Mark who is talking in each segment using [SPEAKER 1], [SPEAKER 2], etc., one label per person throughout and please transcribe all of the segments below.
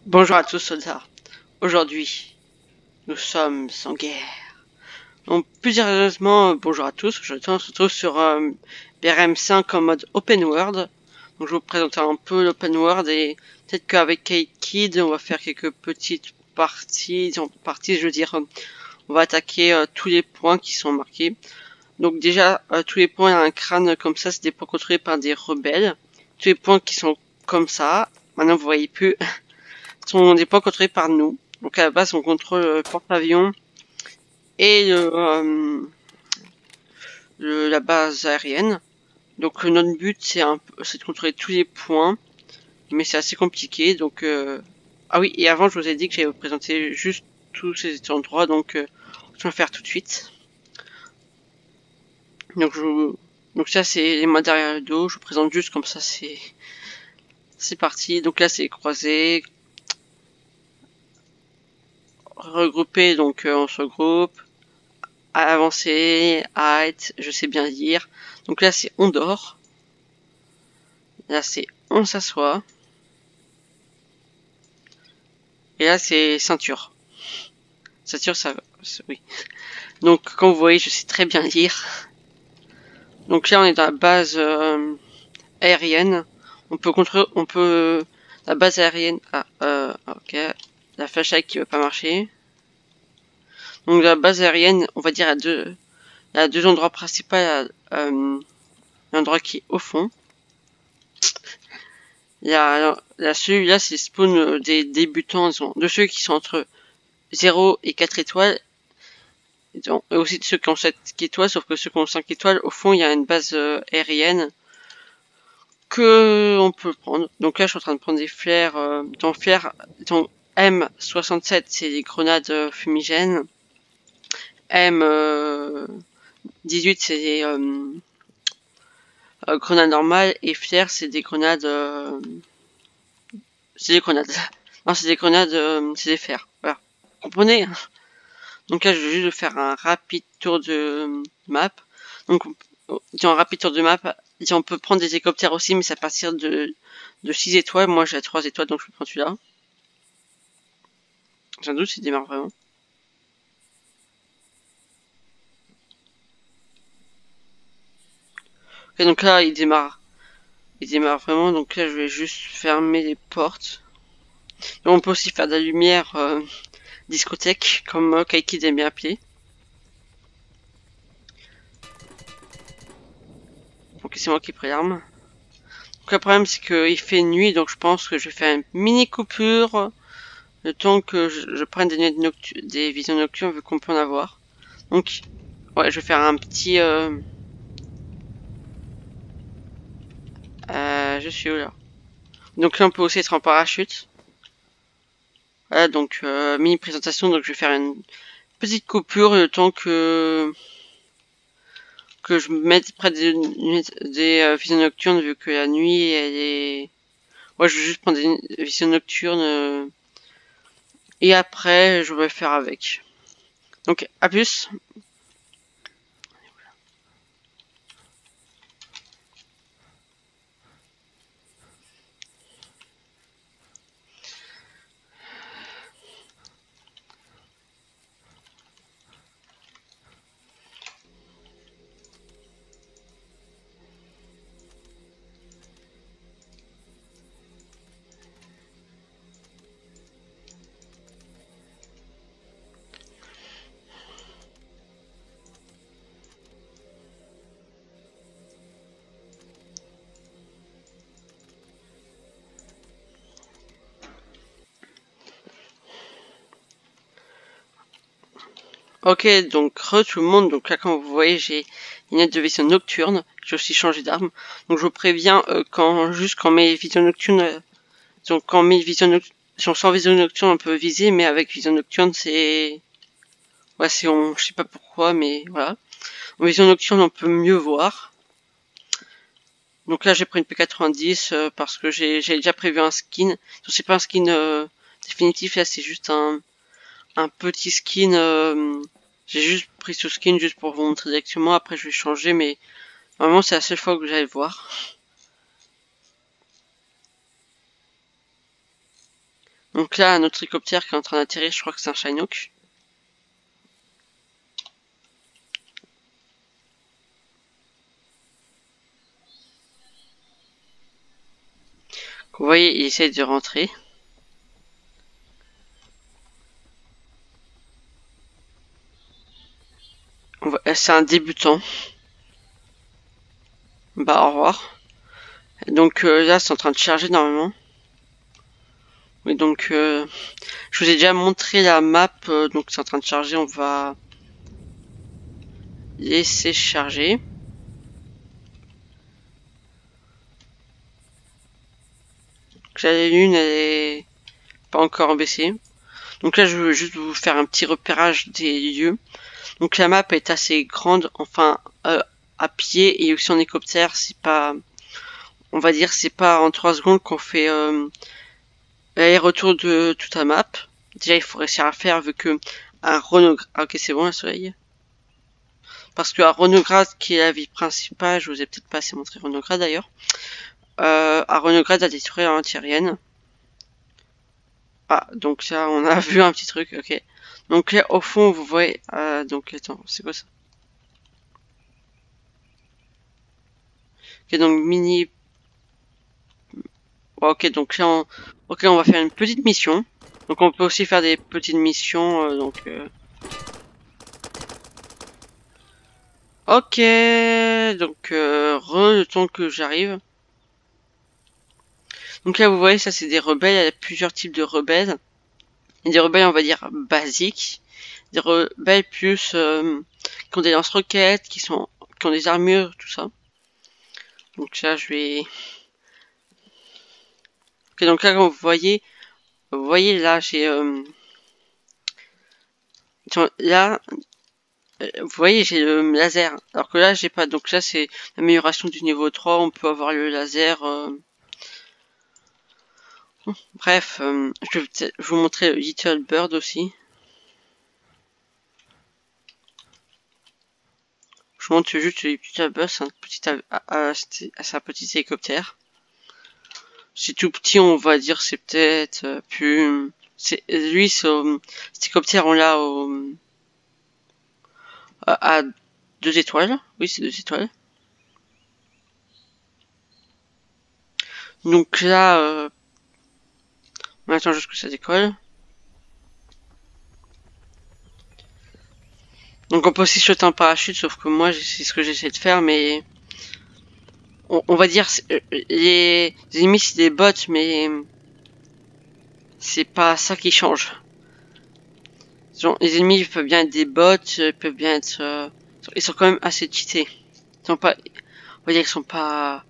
[SPEAKER 1] Bonjour à tous soldats. Aujourd'hui, nous sommes en guerre. Donc plus sérieusement, bonjour à tous. Aujourd'hui, on se retrouve sur BRM5 en mode open world. Donc je vais vous présenter un peu l'open world et peut-être qu'avec Kid, on va faire quelques petites parties. Je veux dire, on va attaquer tous les points qui sont marqués. Donc déjà, tous les points à un crâne comme ça, c'est des points contrôlés par des rebelles. Tous les points qui sont comme ça, maintenant vous voyez plus, sont des points contrôlés par nous. Donc à la base, on contrôle le porte-avions et la base aérienne. Donc notre but, c'est de contrôler tous les points, mais c'est assez compliqué. Donc ah oui, et avant, je vous ai dit que j'allais vous présenter juste tous ces endroits, donc je vais faire tout de suite. Donc ça, c'est les mains derrière le dos. Je vous présente juste comme ça, c'est parti. Donc là, c'est croisé, regroupé, donc on se regroupe. Avancer, hide, je sais bien lire. Donc là c'est on dort. Là c'est on s'assoit. Et là c'est ceinture. Ceinture ça, oui. Donc comme vous voyez je sais très bien lire. Donc là on est dans la base aérienne. La base aérienne. Ok. La flashlight qui veut pas marcher. Donc la base aérienne, on va dire il y a deux endroits principaux. L'endroit qui est au fond. Celui-là, c'est spawn des débutants, de ceux qui sont entre 0 et 4 étoiles, et aussi de ceux qui ont 7 étoiles, sauf que ceux qui ont 5 étoiles, au fond, il y a une base aérienne que on peut prendre. Donc là, je suis en train de prendre des flares, donc M67, c'est des grenades fumigènes. M18, c'est des grenades normales, et flares, c'est des grenades... c'est des grenades. Non, c'est des grenades, c'est des fers. Voilà. Vous comprenez? Donc là, je vais juste faire un rapide tour de map. Donc, un rapide tour de map. On peut prendre des hélicoptères aussi, mais c'est à partir de 6 étoiles. Moi, j'ai 3 étoiles, donc je prends celui-là. J'ai un doute s'il démarre vraiment. Ok, donc là, il démarre. Il démarre vraiment. Donc là, je vais juste fermer les portes. Donc, on peut aussi faire de la lumière discothèque, comme Kaiki aime bien appeler. Donc c'est moi qui ai pris l'arme. Donc le problème c'est qu'il fait nuit, donc je pense que je vais faire une mini coupure le temps que je prenne des visions nocturnes vu qu'on peut en avoir. Donc ouais, je vais faire un petit je suis où là? Donc là on peut aussi être en parachute. Voilà, donc mini présentation, donc je vais faire une petite coupure le temps que je me mette près des visions nocturnes vu que la nuit elle est... Ouais, je vais juste prendre des visions nocturnes et après je vais faire avec. Donc à plus. Ok, donc tout le monde, donc là comme vous voyez j'ai une aide de vision nocturne, j'ai aussi changé d'arme, donc je vous préviens quand mes visions nocturnes, donc quand mes visions nocturnes, sans vision nocturne on peut viser, mais avec vision nocturne c'est... Ouais, je sais pas pourquoi, mais voilà. En vision nocturne on peut mieux voir. Donc là j'ai pris une P90 parce que j'ai déjà prévu un skin, donc c'est pas un skin définitif, là c'est juste un petit skin... j'ai juste pris ce skin juste pour vous montrer directement. Après, je vais changer, mais normalement, c'est la seule fois que j'allais le voir. Donc là, un autre hélicoptère qui est en train d'atterrir, je crois que c'est un Chinook. Vous voyez, il essaie de rentrer. C'est un débutant. Bah, au revoir. Donc là, c'est en train de charger normalement. Oui, donc je vous ai déjà montré la map, donc c'est en train de charger. On va laisser charger. Donc là, la lune, elle est pas encore baissée. Donc là, je veux juste vous faire un petit repérage des lieux. Donc la map est assez grande, enfin à pied et aussi en hélicoptère. C'est pas, on va dire, c'est pas en 3 secondes qu'on fait l'aller-retour de toute la map. Déjà, il faut réussir à faire vu que à Renault. Ah, ok, c'est bon, le soleil. Parce que à Renograd, qui est la ville principale, je vous ai peut-être pas assez montré Renograd d'ailleurs. À Renograd, la détruire antiaérienne. Ah, donc là, on a vu un petit truc, ok. Donc là, au fond, vous voyez, donc attends, c'est quoi ça? Ok, donc mini. Ok, donc là, ok, on va faire une petite mission. Donc on peut aussi faire des petites missions, Ok, donc le temps que j'arrive. Donc là, vous voyez, ça c'est des rebelles. Il y a plusieurs types de rebelles. Il y a des rebelles, on va dire, basiques. Des rebelles plus qui ont des lance-roquettes, qui ont des armures, tout ça. Donc là, je vais. Ok, donc là, quand vous voyez là, j'ai là, vous voyez, j'ai le laser. Alors que là, j'ai pas. Donc là, c'est l'amélioration du niveau 3. On peut avoir le laser. Bref, je vais peut-être vous montrer Little Bird aussi. Je vous montre juste Little Bird, c'est un petit hélicoptère. C'est tout petit, on va dire, c'est peut-être plus. Lui, cet hélicoptère, on l'a à 2 étoiles. Oui, c'est 2 étoiles. Donc là, on attend juste que ça décolle. Donc on peut aussi sauter en parachute, sauf que moi, c'est ce que j'essaie de faire, mais on va dire les ennemis c'est des bots, mais c'est pas ça qui change. Les ennemis peuvent bien être des bots, ils peuvent bien être, ils sont quand même assez cheatés. Ils sont pas, on va dire qu'ils sont pas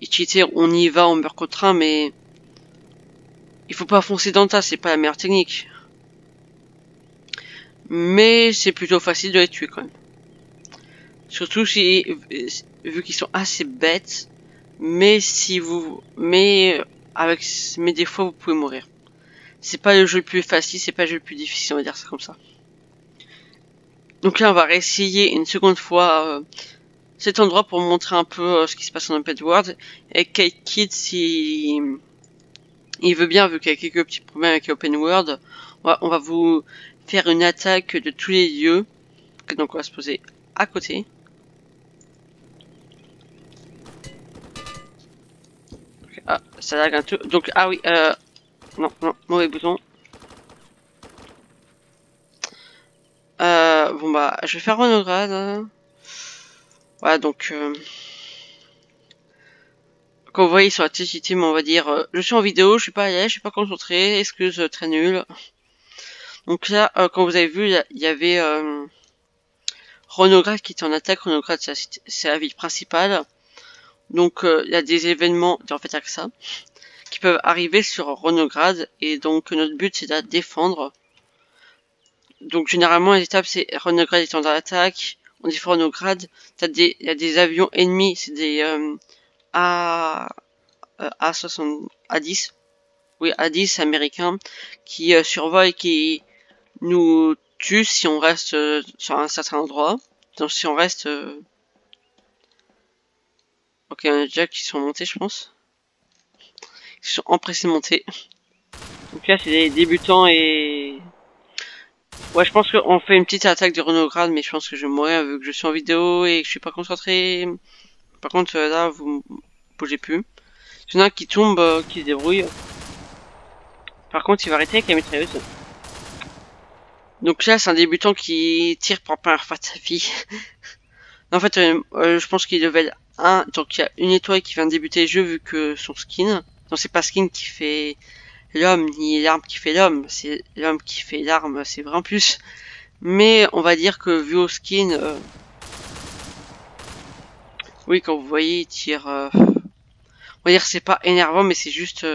[SPEAKER 1] cheatés. On y va, on meurt contre un, mais il faut pas foncer dans le tas, c'est pas la meilleure technique. Mais c'est plutôt facile de les tuer quand même. Surtout si, vu qu'ils sont assez bêtes, mais si vous, mais avec, mais des fois vous pouvez mourir. C'est pas le jeu le plus facile, c'est pas le jeu le plus difficile, on va dire ça comme ça. Donc là, on va réessayer une seconde fois cet endroit pour montrer un peu ce qui se passe en open world. Et Kid, si il veut bien, vu qu'il y a quelques petits problèmes avec open world, on va vous faire une attaque de tous les lieux. Donc on va se poser à côté. Ah, ça lag un peu. Donc, ah oui, non, mauvais bouton. Bon bah, je vais faire Renograd. Voilà, donc, comme vous voyez sur la petite team, on va dire, je suis en vidéo, je suis pas à l'aise, je suis pas concentré, excuse, très nul. Donc là, comme vous avez vu, il y avait Renograd qui était en attaque. Renograd, c'est la ville principale. Donc, il y a des événements, en fait, avec ça, qui peuvent arriver sur Renograd. Et donc, notre but, c'est de la défendre. Donc, généralement, les étapes, c'est Renograd étant dans l'attaque. On dit Renograd. Il y a des avions ennemis, c'est des A10. Oui, A10 américains qui survolent et qui nous tuent si on reste sur un certain endroit. Donc si on reste... Ok, on a déjà qui sont montés, je pense. Ils sont empressés de monter. Donc là, c'est des débutants et... Ouais, je pense qu'on fait une petite attaque de Renograd, mais je pense que je vais mourir vu que je suis en vidéo et que je suis pas concentré. Par contre, là, vous bougez plus. Il y en a un qui tombe, qui se débrouille. Par contre, il va arrêter avec la mitrailleuse. Donc là, c'est un débutant qui tire pour la première fois de sa vie. En fait, je pense qu'il est level 1, donc il y a une étoile qui vient de débuter le jeu vu que son skin. Non, c'est pas skin qui fait l'homme, ni l'arme qui fait l'homme, c'est l'homme qui fait l'arme, c'est vrai en plus. Mais on va dire que vu au skin, oui, quand vous voyez, il tire... on va dire que c'est pas énervant, mais c'est juste...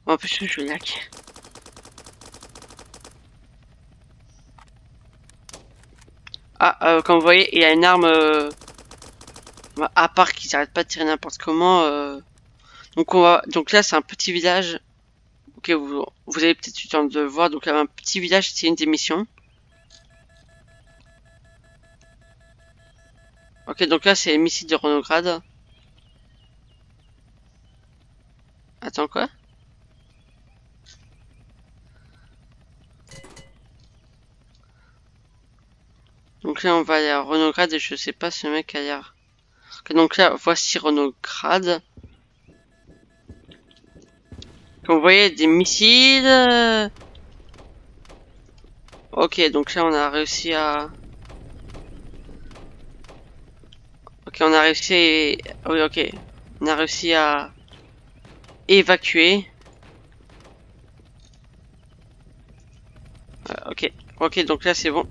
[SPEAKER 1] en plus, je lag. Ah, comme vous voyez, il y a une arme... à part qu'ils n'arrêtent pas de tirer n'importe comment. Donc là, c'est un petit village. Ok, vous avez peut-être eu le temps de voir. Donc là, un petit village, c'est une des missions. Ok, donc là, c'est les missiles de Renograd. Attends, quoi? Donc là, on va aller à Renograd et je sais pas si le mec a l'air... Ok, donc là, voici Renograd. Comme vous voyez, des missiles. Ok, donc là, on a réussi à... Ok, on a réussi... Oui, ok. On a réussi à évacuer. Ok. Ok, donc là, c'est bon.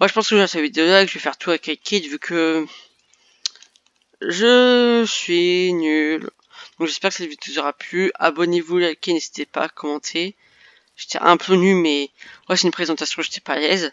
[SPEAKER 1] Ouais, je pense que dans cette vidéo là, je vais faire tout avec Kid vu que je suis nul. Donc j'espère que cette vidéo vous aura plu. Abonnez-vous, likez, n'hésitez pas à commenter. J'étais un peu nul, mais ouais, c'est une présentation, j'étais pas à l'aise.